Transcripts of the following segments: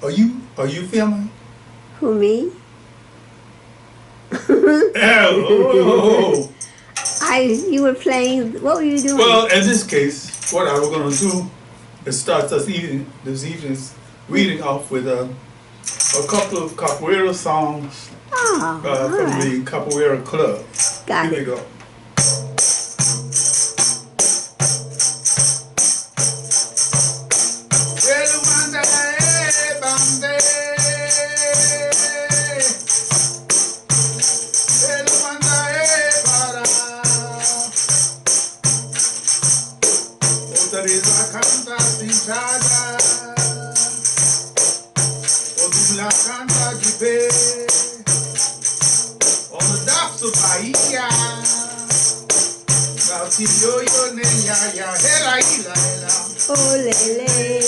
Are you filming? Who, me? Oh. You were playing, what were you doing? Well, in this case, what I was going to do is start this evening's reading off with a couple of capoeira songs from the Capoeira Club. Got Here it. we go. Oh, lele.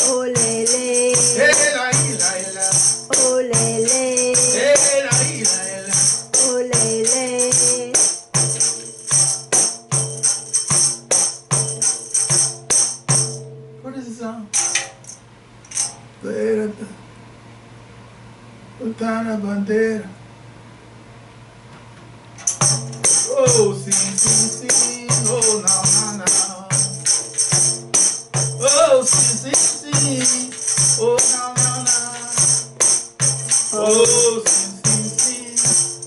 Oh, lele. Oh, lele. Oh, lele. What is the song? Bandera. Oh, sing, oh, now. Oh, sing, oh, now. Oh, sing,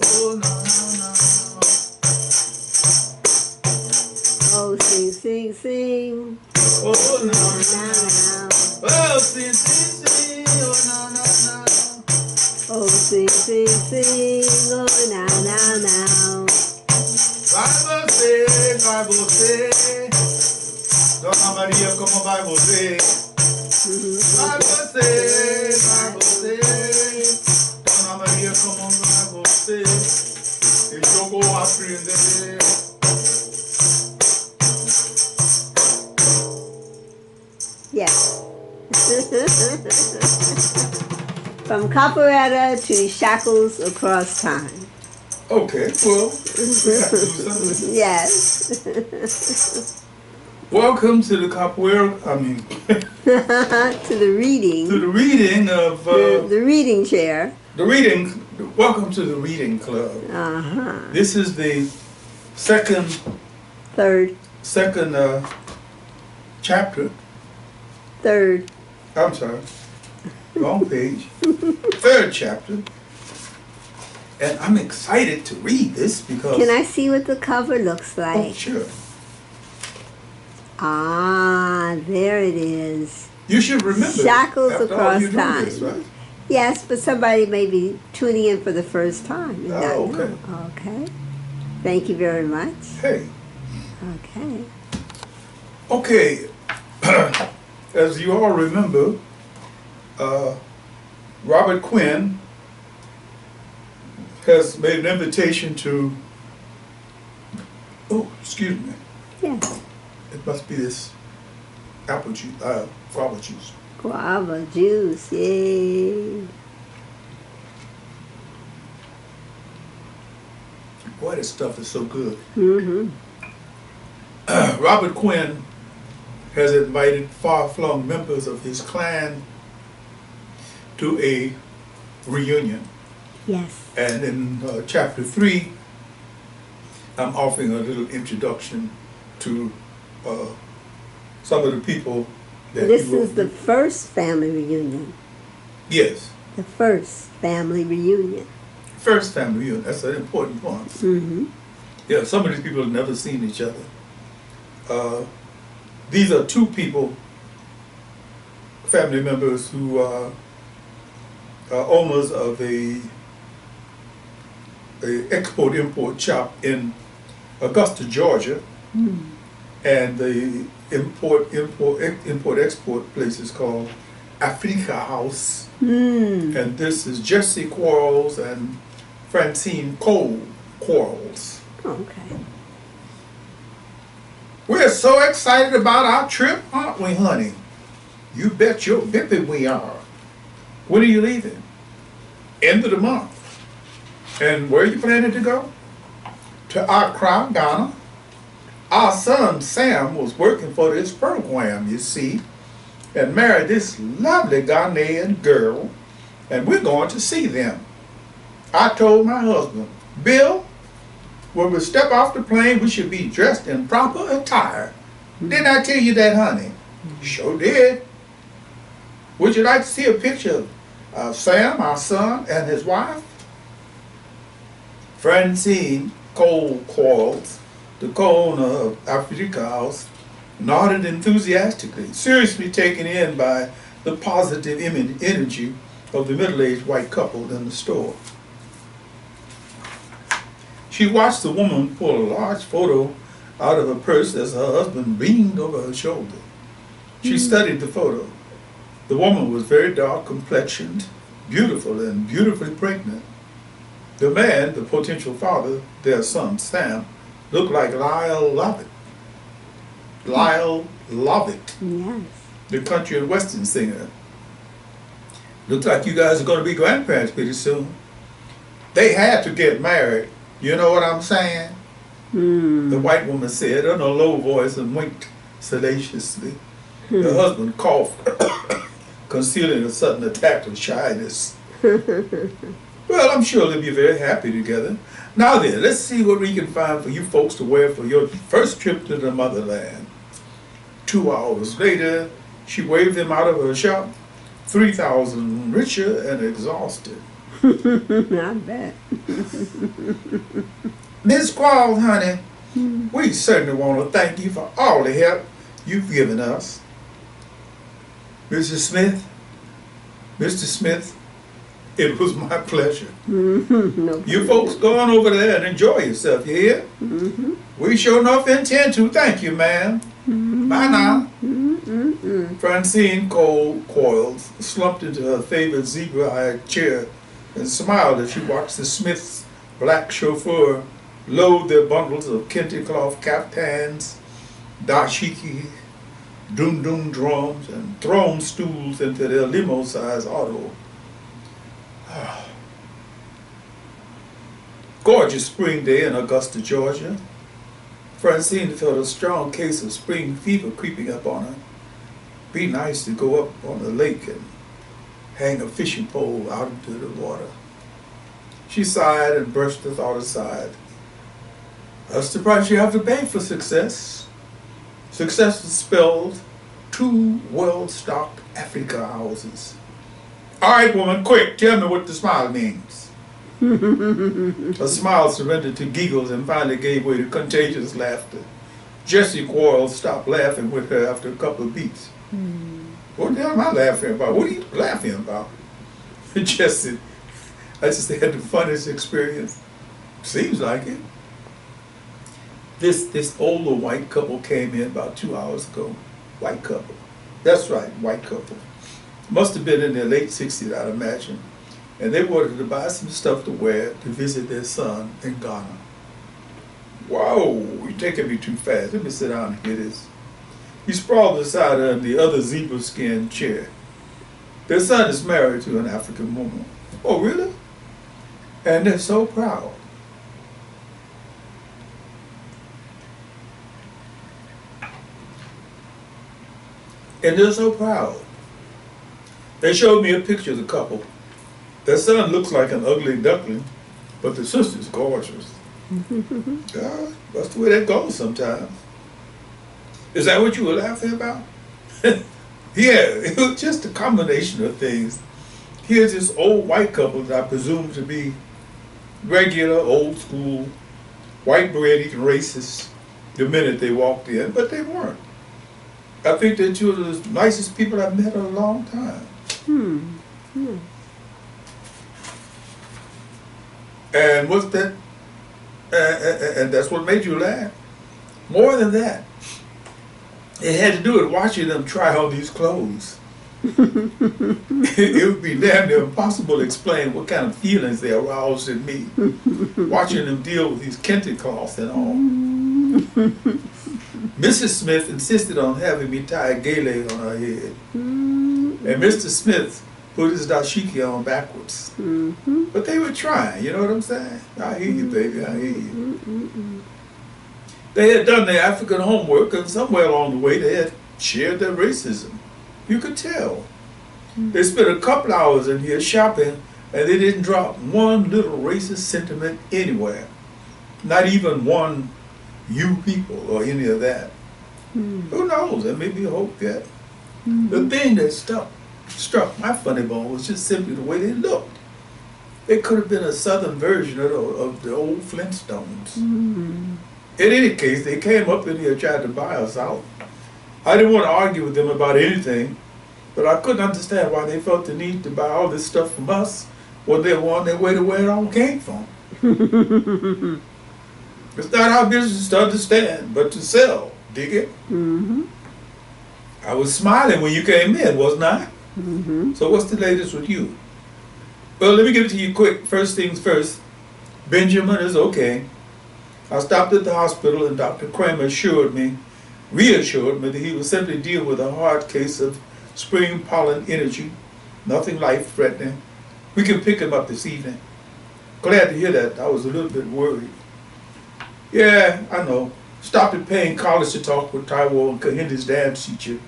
oh, now. Oh, sing. Oh, now. Now. Oh, sing, oh, now. Oh, sing, oh, now. Bible say, Dona Maria como Bible say. Bible say, Dona Maria como Bible say. E jogou a aprender. Yes. From capoeira to Shackles Across Time. Okay, well, we have to do something. Yes. Welcome to the capoeira, to the reading. to the reading of... the reading chair. Welcome to the reading club. Uh-huh. This is the Third. chapter. Third. I'm sorry, wrong page. Third chapter. And I'm excited to read this because... Can I see what the cover looks like? Oh, sure. Ah, there it is. You should remember. Shackles after all, Across you know Time. this, right? Yes, but somebody may be tuning in for the first time. Oh, okay. Okay. Thank you very much. Hey. Okay. Okay. As you all remember, Robert Quinn has made an invitation to... Oh, excuse me. Yes. It must be this apple juice, guava juice. Guava juice, yay. Boy, this stuff is so good. Mm-hmm. Robert Quinn has invited far-flung members of his clan to a reunion. Yes. And in chapter 3, I'm offering a little introduction to some of the people that This is the first family reunion. Yes. The first family reunion. First family reunion. That's an important one. Mm-hmm. Yeah, some of these people have never seen each other. These are two people, family members, who are owners of a export-import shop in Augusta, Georgia. Mm. And the import-export place is called Afrika House. Mm. And this is Jessie Quarles and Francine Cole-Quarles. Okay. We're so excited about our trip, aren't we, honey? You bet your bippy we are. When are you leaving? End of the month. And where are you planning to go? To Accra, Ghana. Our son Sam was working for this program, you see. and marry this lovely Ghanaian girl, and we're going to see them. I told my husband, Bill, when we step off the plane, we should be dressed in proper attire. Didn't I tell you that, honey? Sure did. Would you like to see a picture of Sam, our son, and his wife? Francine Cole-Quarles, the co-owner of Afrika House, nodded enthusiastically, seriously taken in by the positive energy of the middle-aged white couple in the store. She watched the woman pull a large photo out of her purse as her husband leaned over her shoulder. She studied the photo. The woman was very dark complexioned, beautiful and beautifully pregnant. The man, the potential father, their son Sam, looked like Lyle Lovett. Lyle Lovett, Yes. the country and western singer. Looks like you guys are going to be grandparents pretty soon. They had to get married. You know what I'm saying? The white woman said in a low voice and winked salaciously. The husband coughed, concealing a sudden attack of shyness. Well, I'm sure they'll be very happy together. Now then, let's see what we can find for you folks to wear for your first trip to the motherland. 2 hours later, she waved them out of her shop, 3,000 richer and exhausted. I bet. Miss Quarles, honey, we certainly want to thank you for all the help you've given us. Mrs. Smith, Mr. Smith, it was my pleasure. No You folks go on over there and enjoy yourself, you hear? We sure enough intend to. Thank you, ma'am. Bye now. Francine Cole-Quarles slumped into her favorite zebra-eyed chair and smiled as she watched the Smiths' black chauffeur load their bundles of kente cloth caftans, dashiki, dum-dum drums, and throne stools into their limo-sized auto. Gorgeous spring day in Augusta, Georgia. Francine felt a strong case of spring fever creeping up on her. Be nice to go up on the lake and hang a fishing pole out into the water. She sighed and brushed the thought aside. That's the price you have to pay for success. Success is spelled 2 well-stocked Afrika houses. All right, woman, quick, tell me what the smile means. Her smile surrendered to giggles and finally gave way to contagious laughter. Jessie Quarles stopped laughing with her after a couple of beats. What the hell am I laughing about? What are you laughing about? Jessie, I just had the funniest experience. Seems like it. This older white couple came in about 2 hours ago. White couple. That's right, white couple. Must have been in their late 60s, I'd imagine. And they wanted to buy some stuff to wear to visit their son in Ghana. Whoa, you're taking me too fast. Let me sit down and hear this. He sprawled beside her in the other zebra skin chair. Their son is married to an African woman. Oh, really? And they're so proud. And they're so proud. They showed me a picture of the couple. Their son looks like an ugly duckling, but the sister's gorgeous. That's the way that goes sometimes. Is that what you were laughing about? Yeah, it was just a combination of things. Here's this old white couple that I presume to be regular, old school, white bread eating racists the minute they walked in, but they weren't. I think they're two of the nicest people I've met in a long time. And what's that? And that's what made you laugh. More than that, it had to do with watching them try on these clothes. It would be damn near impossible to explain what kind of feelings they aroused in me, watching them deal with these kente cloths and all. Mrs. Smith insisted on having me tie a gele on her head. And Mr. Smith put his dashiki on backwards. But they were trying, you know what I'm saying? I hear you, baby, I hear you. They had done their African homework, and somewhere along the way they had shared their racism. You could tell. They spent a couple hours in here shopping, and they didn't drop one little racist sentiment anywhere. Not even one "you people" or any of that. Who knows? There may be hope yet. The thing that struck my funny bone was just simply the way they looked. It could have been a southern version of the old Flintstones. In any case, they came up in here trying to buy us out. I didn't want to argue with them about anything, but I couldn't understand why they felt the need to buy all this stuff from us when they were on their way to where it all came from. It's not our business to understand, but to sell. Dig it? I was smiling when you came in, wasn't I? So what's the latest with you? Well, let me give it to you quick. First things first, Benjamin is okay. I stopped at the hospital and Dr. Kramer reassured me that he would simply deal with a hard case of spring pollen energy, nothing life-threatening. We can pick him up this evening. Glad to hear that. I was a little bit worried. Yeah, I know. Stopped at Payne College to talk with Taiwo and Kahindi's dance teacher.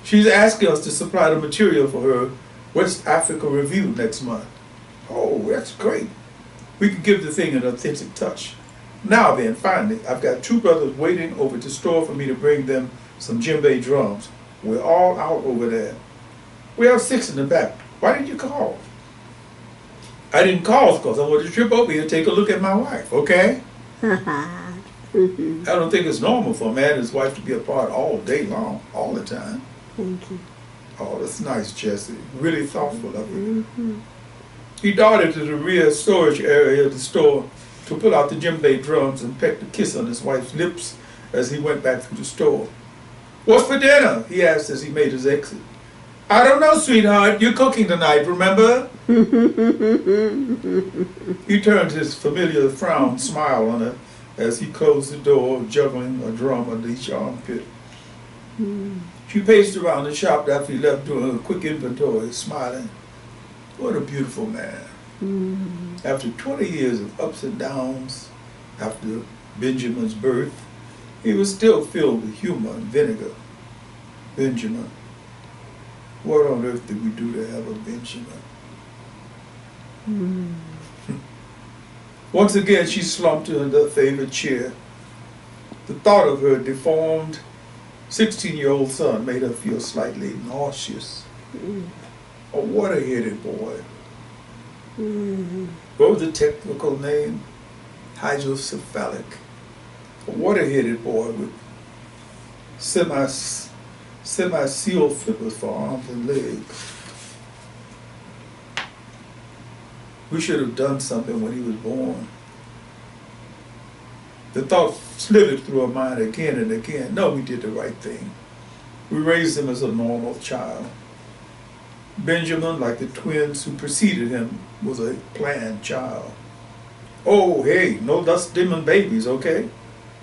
She's asking us to supply the material for her West Africa review next month. Oh, that's great. We can give the thing an authentic touch. Now then, finally, I've got two brothers waiting over at the store for me to bring them some djembe drums. We're all out over there. We have 6 in the back. Why did you call? I didn't call because I wanted to trip over here and take a look at my wife, okay? I don't think it's normal for a man and his wife to be apart all day long, all the time. Thank you. Oh, that's nice, Jessie. Really thoughtful of you. He darted to the rear storage area of the store to pull out the djembe drums and pecked a kiss on his wife's lips as he went back through the store. What's for dinner? He asked as he made his exit. I don't know, sweetheart. You're cooking tonight, remember? He turned his familiar frown smile on her as he closed the door, juggling a drum under each armpit. She paced around the shop after he left, doing a quick inventory, smiling. What a beautiful man. After 20 years of ups and downs, after Benjamin's birth, he was still filled with humor and vinegar. Benjamin. What on earth did we do to have a Benjamin? Once again, she slumped in her favorite chair. The thought of her deformed 16-year-old son made her feel slightly nauseous. A water-headed boy. What was the technical name? Hydrocephalic. A water-headed boy with semi-seal flippers for arms and legs. We should have done something when he was born. The thought slithered through her mind again and again. No, we did the right thing. We raised him as a normal child. Benjamin, like the twins who preceded him, was a planned child. Oh, hey, no dust demon babies, okay?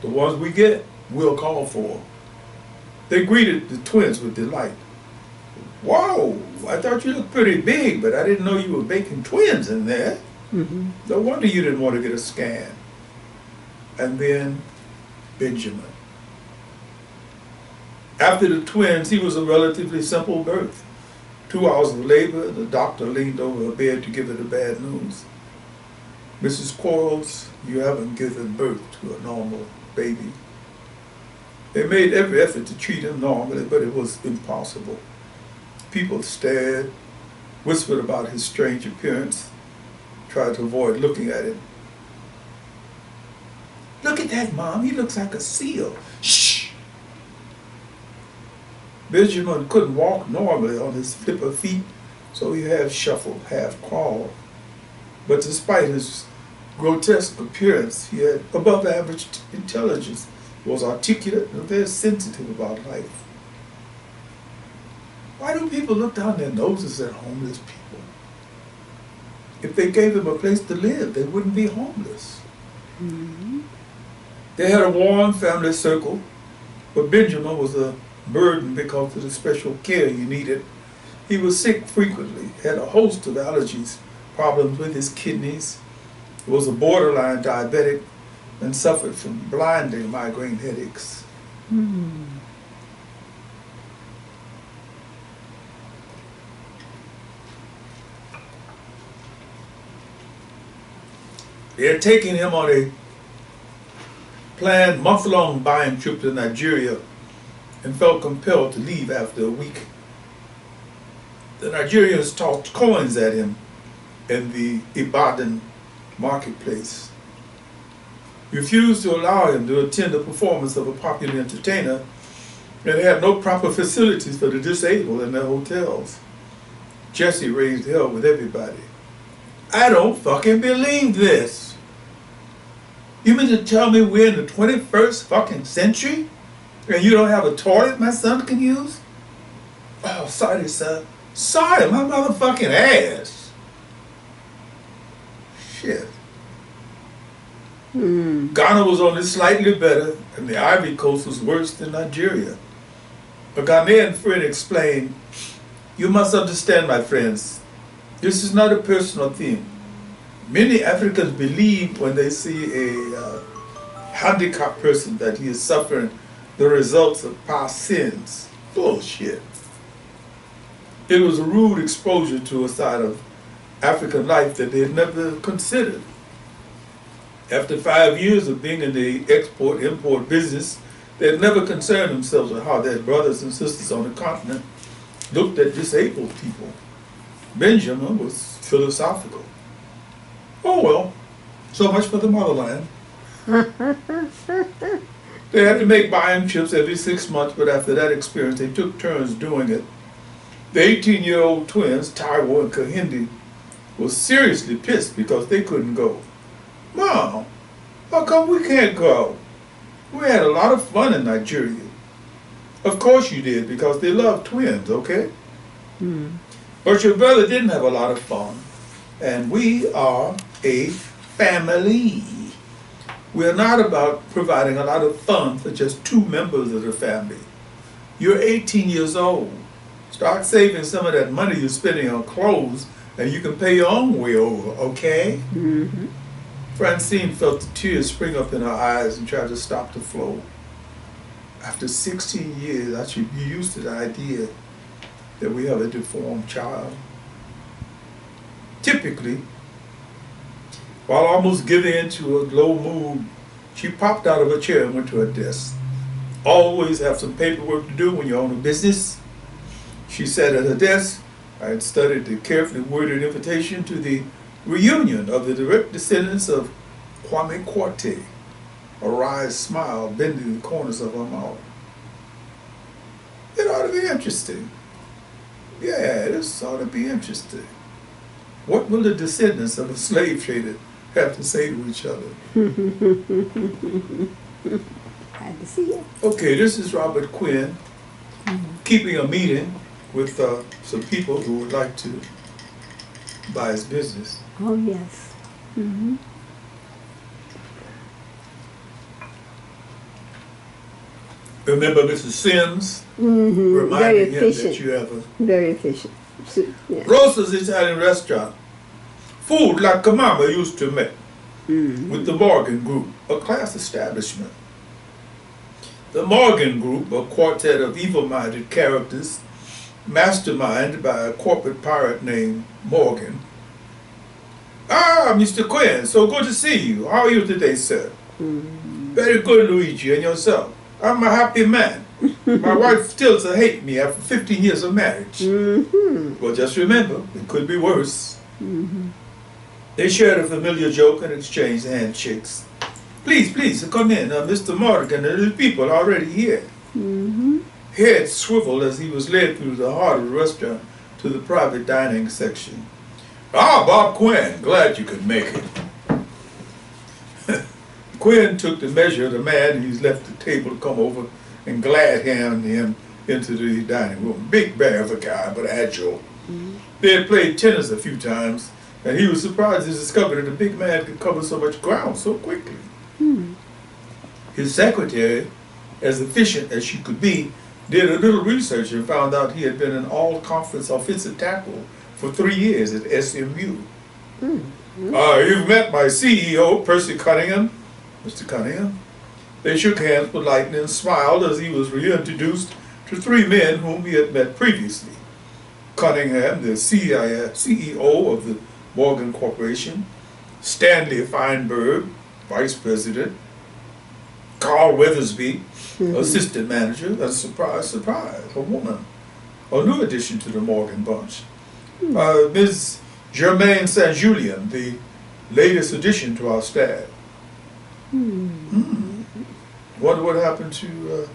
The ones we get, we'll call for. They greeted the twins with delight. Whoa, I thought you looked pretty big, but I didn't know you were baking twins in there. No wonder you didn't want to get a scan. And then Benjamin. After the twins, he was a relatively simple birth. 2 hours of labor, the doctor leaned over her bed to give her the bad news. Mrs. Quarles, you haven't given birth to a normal baby. They made every effort to treat him normally, but it was impossible. People stared, whispered about his strange appearance, tried to avoid looking at him. Look at that, Mom. He looks like a seal. Shh! Benjamin couldn't walk normally on his flipper feet, so he half shuffled, half crawled. But despite his grotesque appearance, he had above average intelligence, was articulate and very sensitive about life. Why do people look down their noses at homeless people? If they gave them a place to live, they wouldn't be homeless. They had a warm family circle, but Benjamin was a burden because of the special care he needed. He was sick frequently, had a host of allergies, problems with his kidneys, was a borderline diabetic, and suffered from blinding migraine headaches. They had taken him on a planned month-long buying trip to Nigeria and felt compelled to leave after a week. The Nigerians tossed coins at him in the Ibadan marketplace, refused to allow him to attend the performance of a popular entertainer, and had no proper facilities for the disabled in their hotels. Jessie raised hell with everybody. I don't fucking believe this. You mean to tell me we're in the 21st fucking century and you don't have a toilet my son can use? Oh, sorry, sir. Sorry, my motherfucking ass. Shit. Ghana was only slightly better, and the Ivory Coast was worse than Nigeria. A Ghanaian friend explained, "You must understand, my friends, this is not a personal thing. Many Africans believe when they see a handicapped person that he is suffering the results of past sins." Bullshit. It was a rude exposure to a side of African life that they had never considered. After 5 years of being in the export-import business, they had never concerned themselves with how their brothers and sisters on the continent looked at disabled people. Benjamin was philosophical. Oh well, so much for the motherland. They had to make buying trips every 6 months, but after that experience, they took turns doing it. The 18-year-old twins, Taiwo and Kahindi, were seriously pissed because they couldn't go. Mom, how come we can't go? We had a lot of fun in Nigeria. Of course you did, because they love twins, okay? But your brother didn't have a lot of fun. And we are a family. We're not about providing a lot of fun for just 2 members of the family. You're 18 years old. Start saving some of that money you're spending on clothes and you can pay your own way over, okay? Francine felt the tears spring up in her eyes and tried to stop the flow. After 16 years, I should be used to the idea that we have a deformed child. Typically, while almost giving into a low mood, she popped out of her chair and went to her desk. Always have some paperwork to do when you own a business. She sat at her desk. I had studied the carefully worded invitation to the reunion of the direct descendants of Kwame Kwate. A wry smile bending the corners of her mouth. It ought to be interesting. Yeah, this ought to be interesting. What will the descendants of a slave trader have to say to each other? Glad to see you. Okay, this is Robert Quinn keeping a meeting with some people who would like to buy his business. Oh, yes. Remember Mrs. Sims Very reminding him that efficient. you have a Very efficient. Yeah. Rosa's Italian restaurant. Food like Mama used to make with the Morgan Group, a class establishment. The Morgan Group, a quartet of evil-minded characters, masterminded by a corporate pirate named Morgan. Ah, Mr. Quinn, so good to see you. How are you today, sir? Very good, Luigi, and yourself? I'm a happy man. My wife still to hate me after 15 years of marriage. Well, just remember, it could be worse. They shared a familiar joke and exchanged handshakes. Please, please, come in. Mr. Morgan and his people are already here. Head swiveled as he was led through the heart of the restaurant to the private dining section. Ah, Bob Quinn, glad you could make it. Quinn took the measure of the man and he's left the table to come over and glad handed him into the dining room. Big bear of a guy, but agile. They had played tennis a few times, and he was surprised to discover that the big man could cover so much ground so quickly. His secretary, as efficient as she could be, did a little research and found out he had been an all-conference offensive tackle for 3 years at SMU. You've met my CEO, Percy Cunningham. Mr. Cunningham. They shook hands politely and smiled as he was reintroduced to 3 men whom he had met previously. Cunningham, the CEO of the Morgan Corporation, Stanley Feinberg, vice president. Carl Weathersby, assistant manager. That's a surprise, surprise, a woman. A new addition to the Morgan bunch. Ms. Germaine St. Julien, the latest addition to our staff. Wonder what happened to,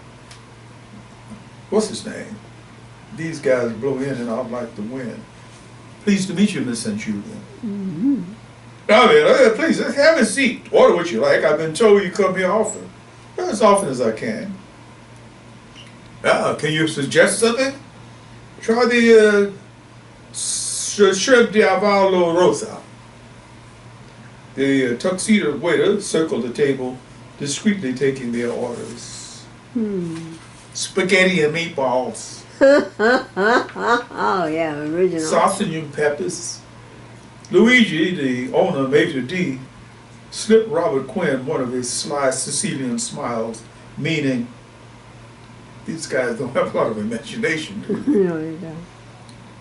what's his name? These guys blow in and out like the wind. Pleased to meet you, Miss St. Julien. Please, have a seat. Order what you like. I've been told you come here often. As often as I can. Can you suggest something? Try the shrimp diavolo rosa. The tuxedo waiter circled the table, discreetly taking their orders. Spaghetti and meatballs. Oh yeah, original. Sausage and peppers. Luigi, the owner, Major D, slipped Robert Quinn one of his sly Sicilian smiles, meaning these guys don't have a lot of imagination. No, they don't.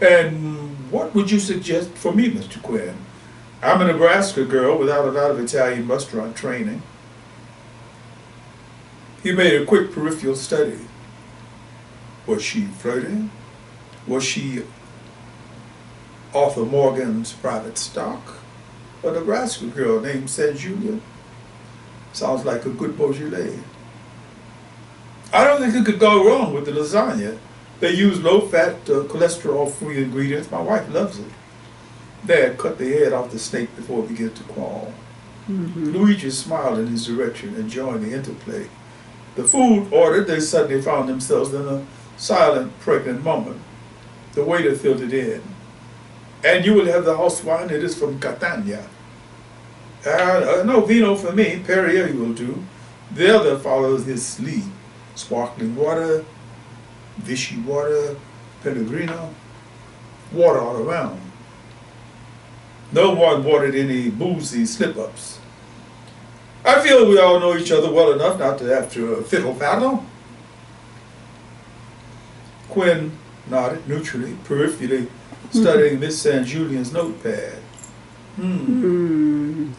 And what would you suggest for me, Mr. Quinn? I'm a Nebraska girl without a lot of Italian restaurant training. He made a quick peripheral study. Was she flirting? Was she Arthur Morgan's private stock? A Nebraska girl named St. Julia? Sounds like a good Beaujolais. I don't think it could go wrong with the lasagna. They use low-fat, cholesterol-free ingredients. My wife loves it. Dad cut the head off the snake before it began to crawl. Luigi smiled in his direction, enjoying the interplay. The food ordered, they suddenly found themselves in a silent, pregnant moment. The waiter filled it in. And you will have the house wine. It is from Catania. No vino for me. Perrier will do. The other follows his lead. Sparkling water, Vichy water, Pellegrino, water all around. No one wanted any boozy slip-ups. I feel we all know each other well enough not to have to fiddle-faddle. Quinn nodded neutrally, peripherally, studying Miss St. Julien's notepad.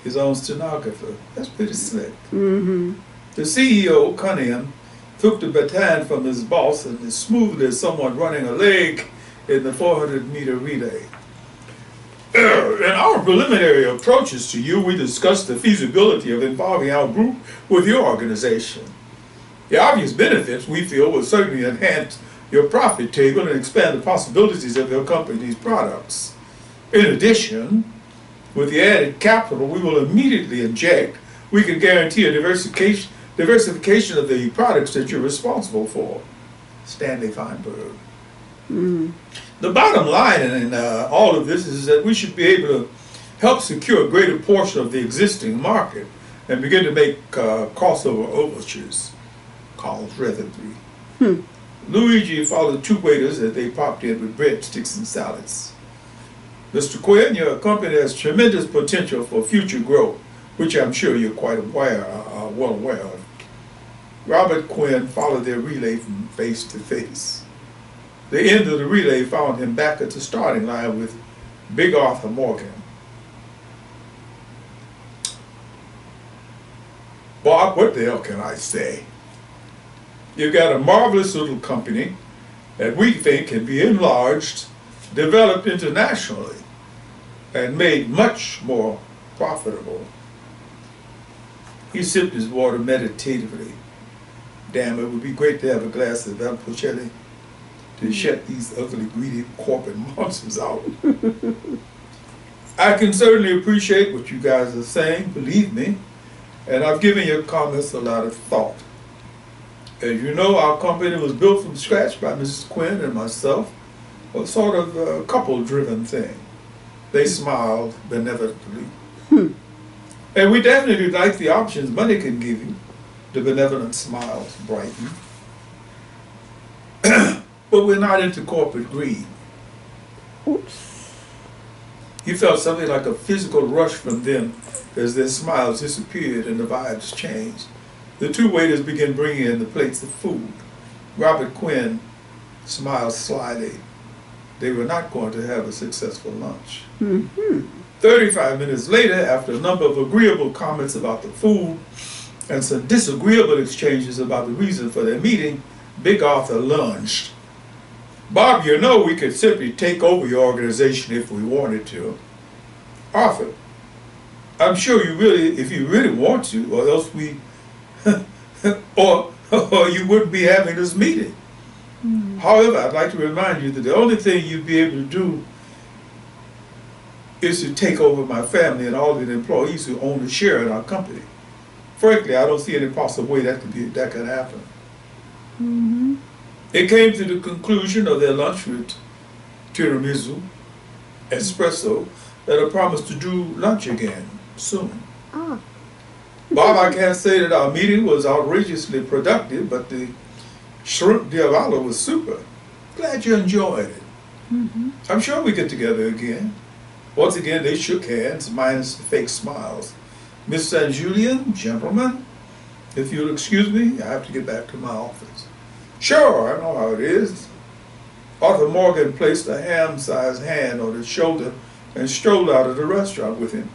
His own stenographer. That's pretty slick. The CEO, Cunningham, took the baton from his boss and as smoothly as someone running a leg in the 400-meter relay. In our preliminary approaches to you, we discussed the feasibility of involving our group with your organization. The obvious benefits, we feel, will certainly enhance your profit table and expand the possibilities of your company's products. In addition, with the added capital we will immediately inject, we can guarantee a diversification of the products that you're responsible for. Stanley Feinberg. The bottom line in all of this is that we should be able to help secure a greater portion of the existing market and begin to make crossover overtures. Carl's Weathersby. Luigi followed two waiters as they popped in with breadsticks and salads. Mr. Quinn, your company has tremendous potential for future growth, which I'm sure you're quite well aware of. Robert Quinn followed their relay from face to face. The end of the relay found him back at the starting line with Big Arthur Morgan. Bob, what the hell can I say? You've got a marvelous little company that we think can be enlarged, developed internationally, and made much more profitable. He sipped his water meditatively. Damn, it would be great to have a glass of Valpolicella to shut these ugly, greedy corporate monsters out. I can certainly appreciate what you guys are saying, believe me, and I've given your comments a lot of thought. As you know, our company was built from scratch by Mrs. Quinn and myself, a sort of a couple-driven thing. They smiled benevolently. And we definitely like the options money can give you. The benevolent smiles brightened. But we're not into corporate greed. Oops. He felt something like a physical rush from them as their smiles disappeared and the vibes changed. The two waiters began bringing in the plates of food. Robert Quinn smiled slyly. they were not going to have a successful lunch. Mm-hmm. 35 minutes later, after a number of agreeable comments about the food and some disagreeable exchanges about the reason for their meeting, Big Arthur lunged. Bob, you know we could simply take over your organization if we wanted to. Arthur, I'm sure you really, if you really want to, or else we, or you wouldn't be having this meeting. Mm-hmm. However, I'd like to remind you that the only thing you'd be able to do is to take over my family and all the employees who own a share in our company. Frankly, I don't see any possible way that could happen. Mm-hmm. They came to the conclusion of their lunch with tiramisu, espresso, that I promised to do lunch again soon. Oh. Bob, I can't say that our meeting was outrageously productive, but the shrimp diavolo was super. Glad you enjoyed it. Mm-hmm. I'm sure we get together again. Once again, they shook hands, minus the fake smiles. Miss St. Julien, gentlemen, if you'll excuse me, I have to get back to my office. Sure, I know how it is. Arthur Morgan placed a ham-sized hand on his shoulder and strolled out of the restaurant with him.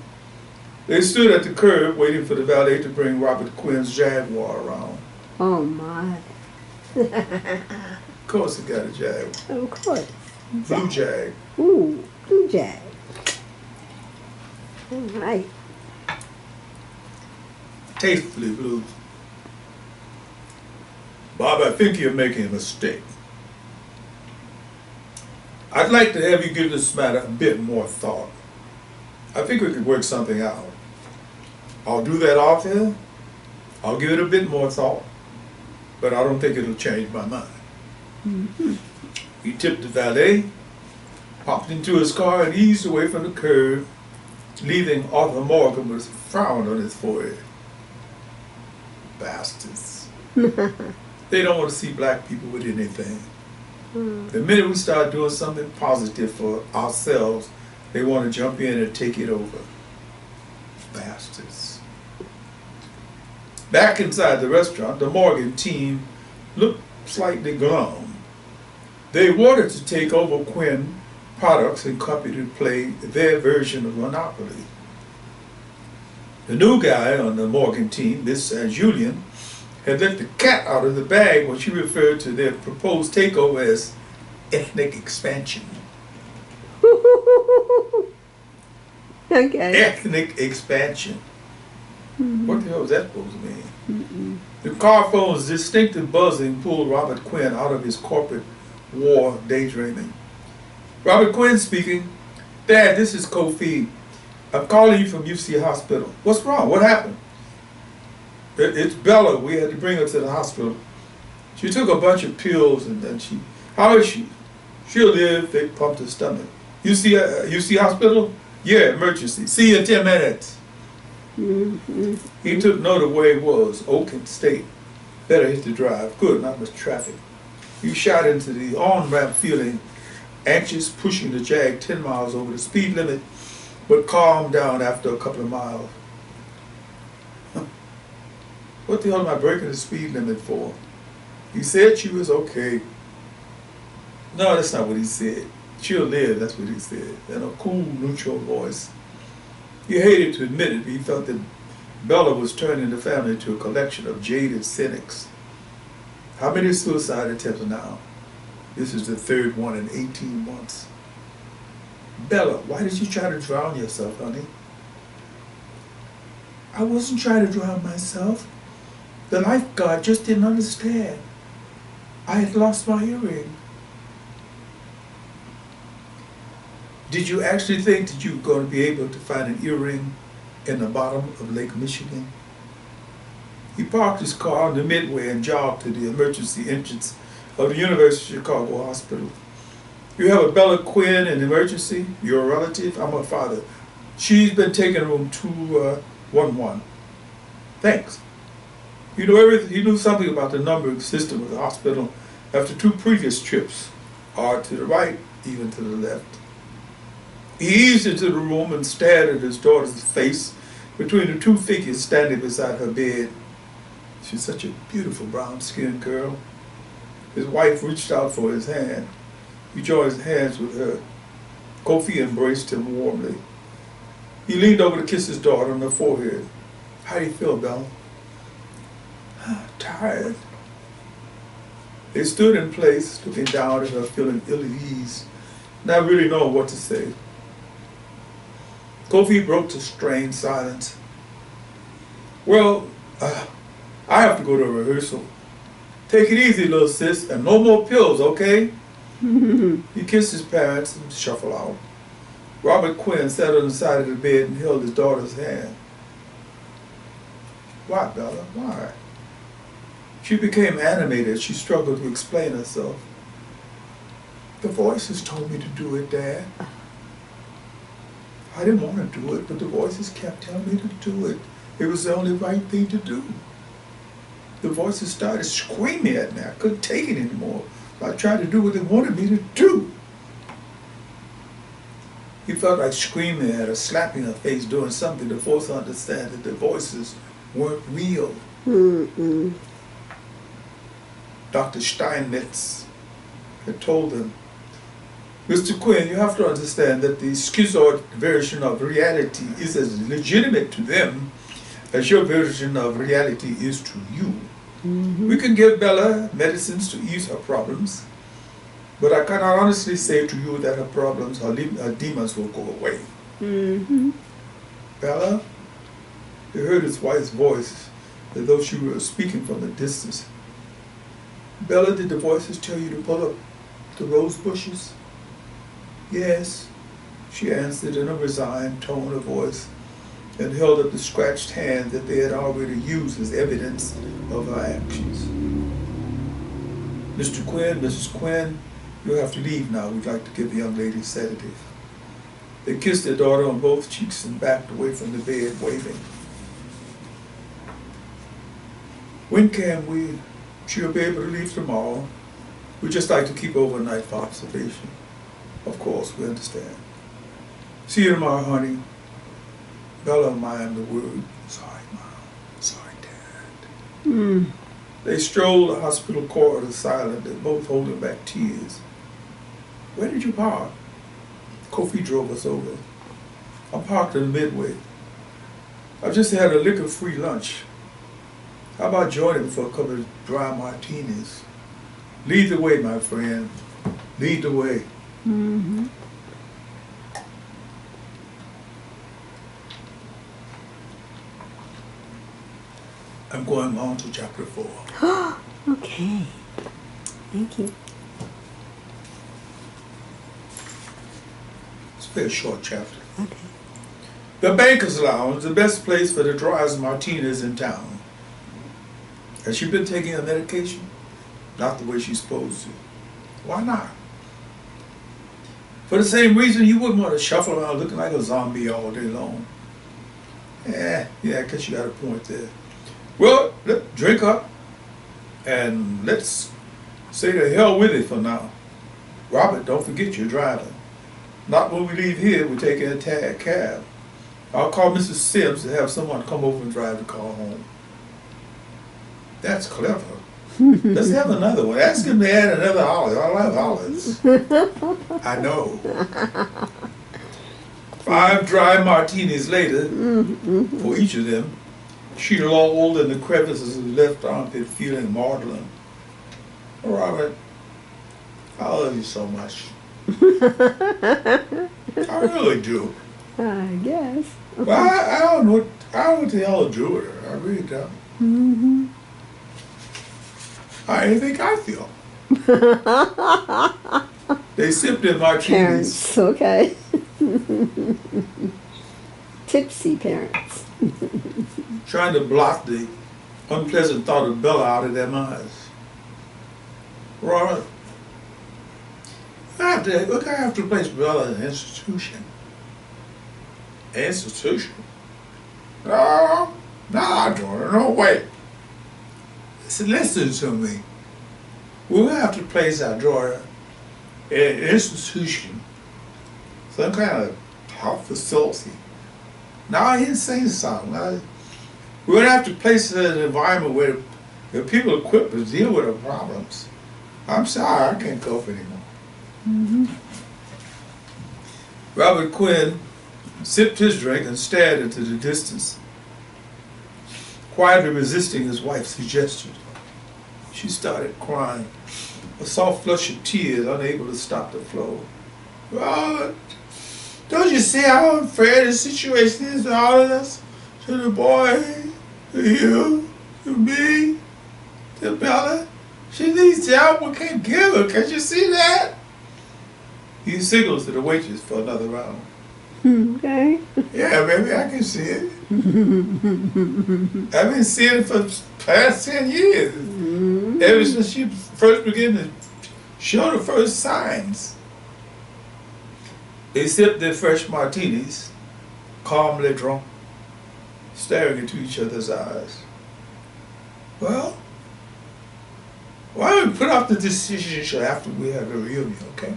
They stood at the curb waiting for the valet to bring Robert Quinn's Jaguar around. Oh, my. Of course he got a Jaguar. Of course. Blue Jag. Ooh, blue jag. All right. Tastefully blue. Bob, I think you're making a mistake. I'd like to have you give this matter a bit more thought. I think we could work something out. I'll do that off here. I'll give it a bit more thought, but I don't think it'll change my mind. Mm-hmm. He tipped the valet, hopped into his car, and eased away from the curb, leaving Arthur Morgan with a frown on his forehead. Bastards. They don't want to see black people with anything. The minute we start doing something positive for ourselves, they want to jump in and take it over. Bastards. Back inside the restaurant, the Morgan team looked slightly glum. They wanted to take over Quinn products and copy to play their version of Monopoly. The new guy on the Morgan team, Miss St. Julien, had let the cat out of the bag when she referred to their proposed takeover as ethnic expansion. Okay. Ethnic expansion. Mm-hmm. What the hell is that supposed to mean? Mm-mm. The car phone's distinctive buzzing pulled Robert Quinn out of his corporate war daydreaming. Robert Quinn speaking. Dad, this is Kofi. I'm calling you from UC Hospital. What's wrong? What happened? It's Bella. We had to bring her to the hospital. She took a bunch of pills and then how is she? She'll live. They pumped her stomach. UC Hospital? Yeah, emergency. See you in 10 minutes. Mm-hmm. He took note of where he was, Oakland State. Better hit the drive. Good, not much traffic. He shot into the on-ramp feeling anxious, pushing the Jag 10 miles over the speed limit, but calmed down after a couple of miles. What the hell am I breaking the speed limit for? He said she was okay. No, that's not what he said. She'll live, that's what he said, in a cool, neutral voice. He hated to admit it, but he felt that Bella was turning the family into a collection of jaded cynics. How many suicide attempts now? This is the third one in 18 months. Bella, why did you try to drown yourself, honey? I wasn't trying to drown myself. The lifeguard just didn't understand. I had lost my earring. Did you actually think that you were going to be able to find an earring in the bottom of Lake Michigan? He parked his car on the midway and jogged to the emergency entrance of the University of Chicago Hospital. You have a Bella Quinn in emergency? You're a relative? I'm her father. She's been taken room 211. Thanks. You know everything. He knew something about the numbering system of the hospital after 2 previous trips, hard to the right, even to the left. He eased into the room and stared at his daughter's face between the 2 figures standing beside her bed. She's such a beautiful brown-skinned girl. His wife reached out for his hand. He joined hands with her. Kofi embraced him warmly. He leaned over to kiss his daughter on the forehead. How do you feel, Bella? Tired. They stood in place, looking down at her, feeling ill at ease, not really knowing what to say. Kofi broke the strained silence. Well, I have to go to a rehearsal. Take it easy, little sis, and no more pills, okay? He kissed his parents and shuffled out. Robert Quinn sat on the side of the bed and held his daughter's hand. Why, Bella? Why? She became animated. She struggled to explain herself. The voices told me to do it, Dad. I didn't want to do it, but the voices kept telling me to do it. It was the only right thing to do. The voices started screaming at me. I couldn't take it anymore. I tried to do what they wanted me to do. He felt like screaming at her, slapping her face, doing something to force her to understand that the voices weren't real. Dr. Steinmetz had told him, Mr. Quinn, you have to understand that the schizoid version of reality is as legitimate to them as your version of reality is to you. We can give Bella medicines to ease her problems, but I cannot honestly say to you that her problems, her demons will go away. Bella, he heard his wife's voice as though she were speaking from a distance. Bella, did the voices tell you to pull up the rose bushes? Yes, she answered in a resigned tone of voice and held up the scratched hand that they had already used as evidence of her actions. Mr. Quinn, Mrs. Quinn, you'll have to leave now. We'd like to give the young lady a sedative. They kissed their daughter on both cheeks and backed away from the bed, waving. When can we? She'll be able to leave tomorrow. We'd just like to keep overnight for observation. Of course, we understand. See you tomorrow, honey. Bella mind the word. Sorry, Mom. Sorry, Dad. They strolled the hospital corridor silently, both holding back tears. Where did you park? Kofi drove us over. I parked in Midway. I just had a liquor-free lunch. How about joining for a couple of dry martinis? Lead the way, my friend. Lead the way. I'm going on to chapter 4. Okay. Thank you. It's a very short chapter. Okay. The Banker's Lounge, the best place for the driest martinis in town. Has she been taking her medication? Not the way she's supposed to. Why not? For the same reason you wouldn't want to shuffle around looking like a zombie all day long. Yeah, I guess you got a point there. Well, drink up and let's say the hell with it for now. Robert, don't forget you're driving. Not when we leave here, we're taking a cab. I'll call Mrs. Sims to have someone come over and drive the car home. That's clever. Let's have another one. Ask him to add another olive. I love olives. I know. 5 dry martinis later, for each of them, she lolled in the crevices of the left armpit, feeling maudlin. Robert, I love you so much. I really do. I guess. But I don't know what the hell to do with her. I really don't. I think I feel. They sipped their martinis. Parents, okay. Tipsy parents. Trying to block the unpleasant thought of Bella out of their minds. Robert, I have to place Bella in an institution. Institution? No, daughter, no way. Listen to me. We'll have to place our daughter in an institution, some kind of health facility. Now I didn't say something. We're going to have to place her in an environment where the people equipped to deal with her problems. I'm sorry, I can't cope anymore. Robert Quinn sipped his drink and stared into the distance, quietly resisting his wife's suggestion. She started crying, a soft flush of tears, unable to stop the flow. Robert, don't you see how unfair this situation is to all of us? To the boy, to you, to me, to Bella? She needs help, we can't give her. Can't you see that? He signals to the waitress for another round. Okay. Yeah, baby, I can see it. I've been seeing it for the past 10 years. Ever since she first began to show the first signs. They sipped their fresh martinis, calmly drunk, staring into each other's eyes. Well, why don't we put off the decision until after we have the reunion, okay?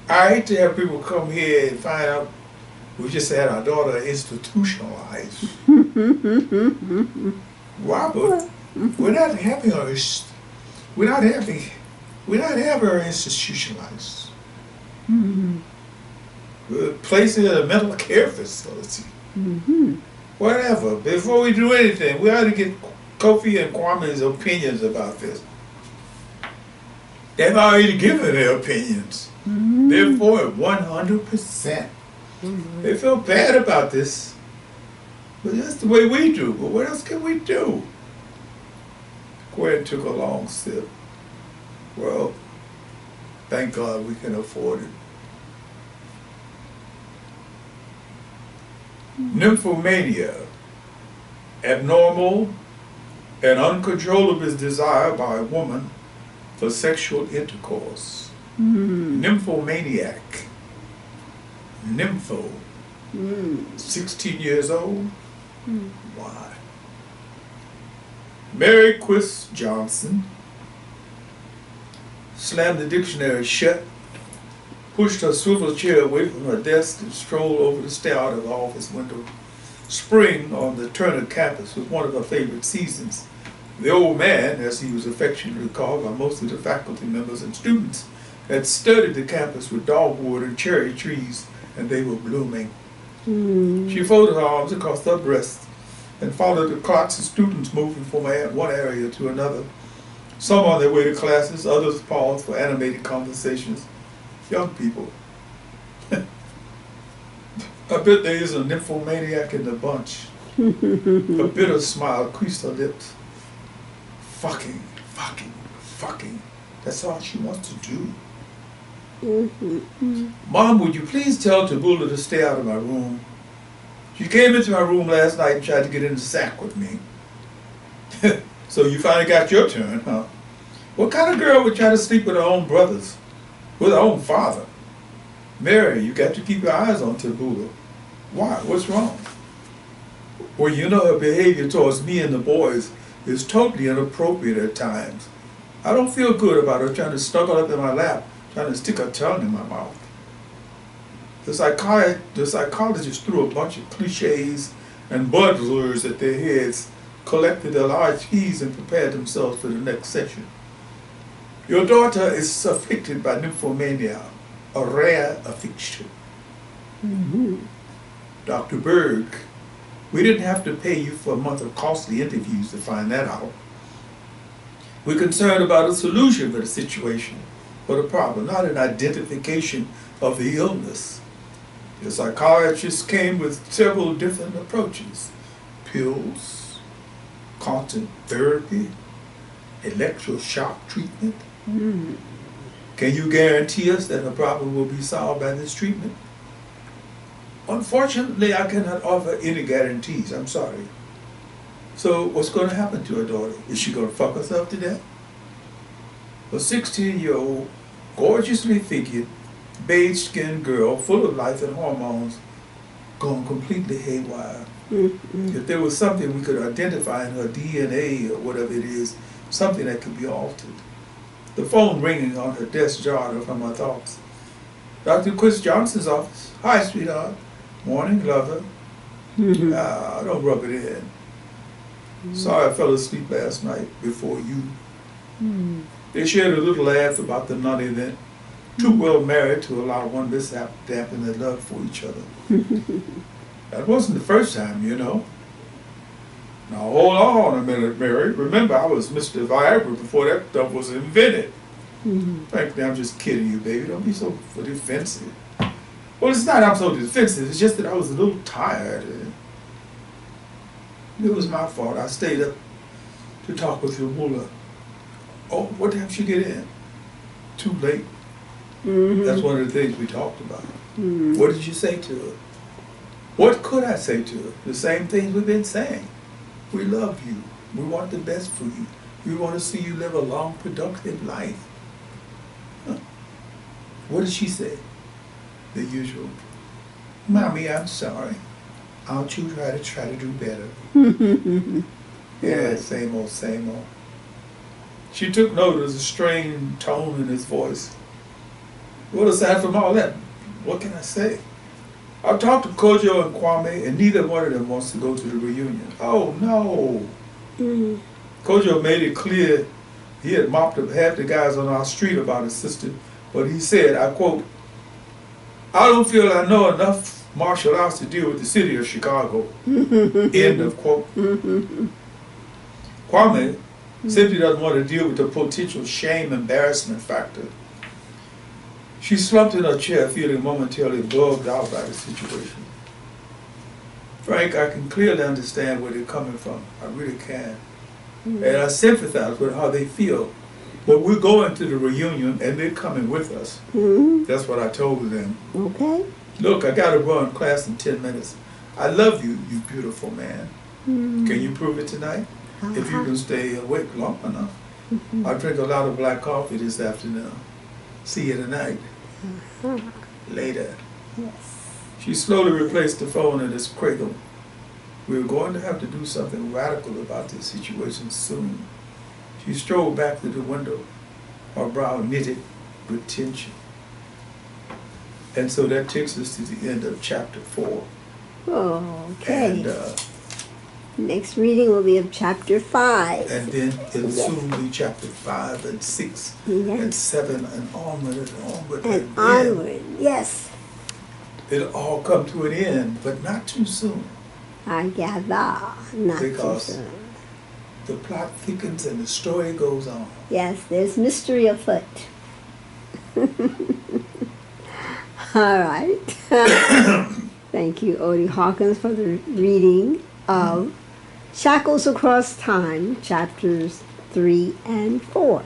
I hate to have people come here and find out we just had our daughter institutionalized. Robert, we're not having her institutionalized. We're placing her in a mental care facility. Whatever. Before we do anything, we ought to get Kofi and Kwame's opinions about this. They've already given their opinions. They're for it 100%. They feel bad about this, but that's the way we do. But what else can we do? Gwen took a long sip. Well, thank God we can afford it. Nymphomania, abnormal and uncontrollable desire by a woman for sexual intercourse. Nymphomaniac. Nympho. 16 years old. Why? Mary Quist Johnson slammed the dictionary shut, pushed her swivel chair away from her desk, and strolled over to stare out of the office window. Spring on the Turner campus was one of her favorite seasons. The old man, as he was affectionately called by most of the faculty members and students, had studied the campus with dogwood and cherry trees, and they were blooming. She folded her arms across her breast and followed the clots of students moving from one area to another. Some on their way to classes, others paused for animated conversations. Young people. I bet there is a nymphomaniac in the bunch. A bitter smile creased her lips. Fucking. That's all she wants to do. Mom, would you please tell Tabula to stay out of my room? She came into my room last night and tried to get in the sack with me. So you finally got your turn, huh? What kind of girl would try to sleep with her own brothers? With her own father? Mary, you got to keep your eyes on Tabula. Why? What's wrong? Well, you know her behavior towards me and the boys is totally inappropriate at times. I don't feel good about her trying to snuggle up in my lap, trying to stick her tongue in my mouth. The psychologist threw a bunch of cliches and buzzwords at their heads, collected their large keys, and prepared themselves for the next session. Your daughter is afflicted by nymphomania, a rare affliction. Dr. Berg, we didn't have to pay you for a month of costly interviews to find that out. We're concerned about a solution for the situation, for the problem, not an identification of the illness. The psychiatrist came with several different approaches: pills, constant therapy, electroshock treatment. Can you guarantee us that the problem will be solved by this treatment? Unfortunately, I cannot offer any guarantees. I'm sorry. So what's going to happen to her daughter? Is she going to fuck herself to death? A 16-year-old, gorgeously figured, beige-skinned girl full of life and hormones gone completely haywire. If there was something we could identify in her DNA or whatever it is, something that could be altered. The phone ringing on her desk jarred her from her thoughts. Dr. Quist Johnson's office. Hi, sweetheart. Morning, lover. Don't rub it in. Sorry I fell asleep last night before you. They shared a little laugh about the non-event. Too well married to allow one mishap to dampen their love for each other. That wasn't the first time, you know. Now hold on a minute, Mary. Remember, I was Mr. Viagra before that stuff was invented. Frankly, I'm just kidding you, baby. Don't be so defensive. Well, it's not I'm so defensive. It's just that I was a little tired. It was my fault. I stayed up to talk with your mullah. Oh, what time did she get in? Too late. That's one of the things we talked about. What did you say to her? What could I say to her? The same things we've been saying. We love you. We want the best for you. We want to see you live a long, productive life. Huh. What did she say? The usual. Mommy, I'm sorry. I'll try to do better. Yeah, same old, same old. She took note of the strained tone in his voice. Well, aside from all that, what can I say? I've talked to Kojo and Kwame, and neither one of them wants to go to the reunion. Oh, no. Kojo made it clear he had mopped up half the guys on our street about his sister, but he said, I quote, I don't feel I know enough martial arts to deal with the city of Chicago. End of quote. Kwame simply doesn't want to deal with the potential shame embarrassment factor. She slumped in her chair, feeling momentarily bugged out by the situation. Frank, I can clearly understand where they're coming from. I really can. And I sympathize with how they feel. But we're going to the reunion and they're coming with us. That's what I told them. Okay. Look, I got to run class in 10 minutes. I love you, you beautiful man. Can you prove it tonight? If you can stay awake long enough. I'll drink a lot of black coffee this afternoon. See you tonight. Later. Yes. She slowly replaced the phone in its cradle. We were going to have to do something radical about this situation soon. She strolled back to the window, her brow knitted with tension. And so that takes us to the end of chapter 4. Okay. And next reading will be of chapter 5. and then it'll soon be chapter 5 and 6 and 7 and onward and onward And onward, yes. It'll all come to an end, but not too soon. I gather, not too Because soon. the plot thickens and the story goes on. Yes, there's mystery afoot. All right. Thank you, Odie Hawkins, for the reading of Shackles Across Time, chapters 3 and 4.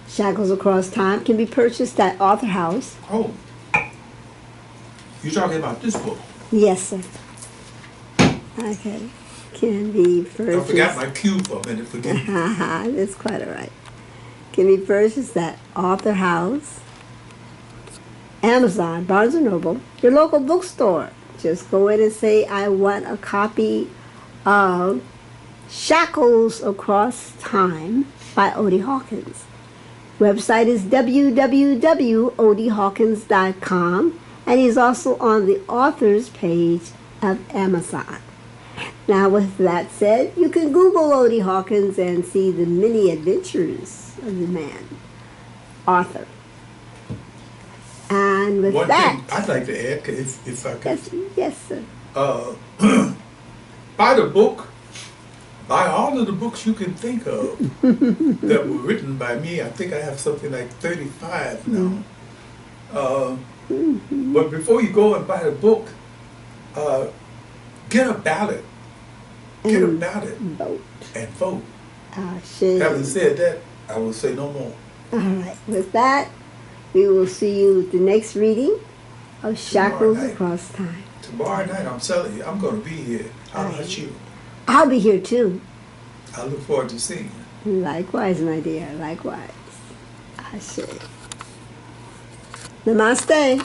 Shackles Across Time can be purchased at Author House. Oh, you're talking about this book. Yes, sir. Okay. Can be purchased. I forgot my cue for a minute, forgive me. That's quite all right. Can be purchased at Author House, Amazon, Barnes & Noble, your local bookstore. Just go in and say, I want a copy of Shackles Across Time by Odie Hawkins. Website is www.odiehawkins.com, and he's also on the author's page of Amazon. Now, with that said, you can Google Odie Hawkins and see the many adventures of the man, author. And with One that, thing I'd like to add, if I could. yes, sir. Buy the book. Buy all of the books you can think of that were written by me. I think I have something like 35 now. But before you go and buy the book, get a ballot. Get a ballot. Vote. And vote. Having said that, I will say no more. All right. With that, we will see you with the next reading of Shackles Across Time. Tomorrow night, I'm telling you, I'm going to be here. How about you? I'll be here too. I look forward to seeing you. Likewise, my dear. Likewise. I say. Namaste.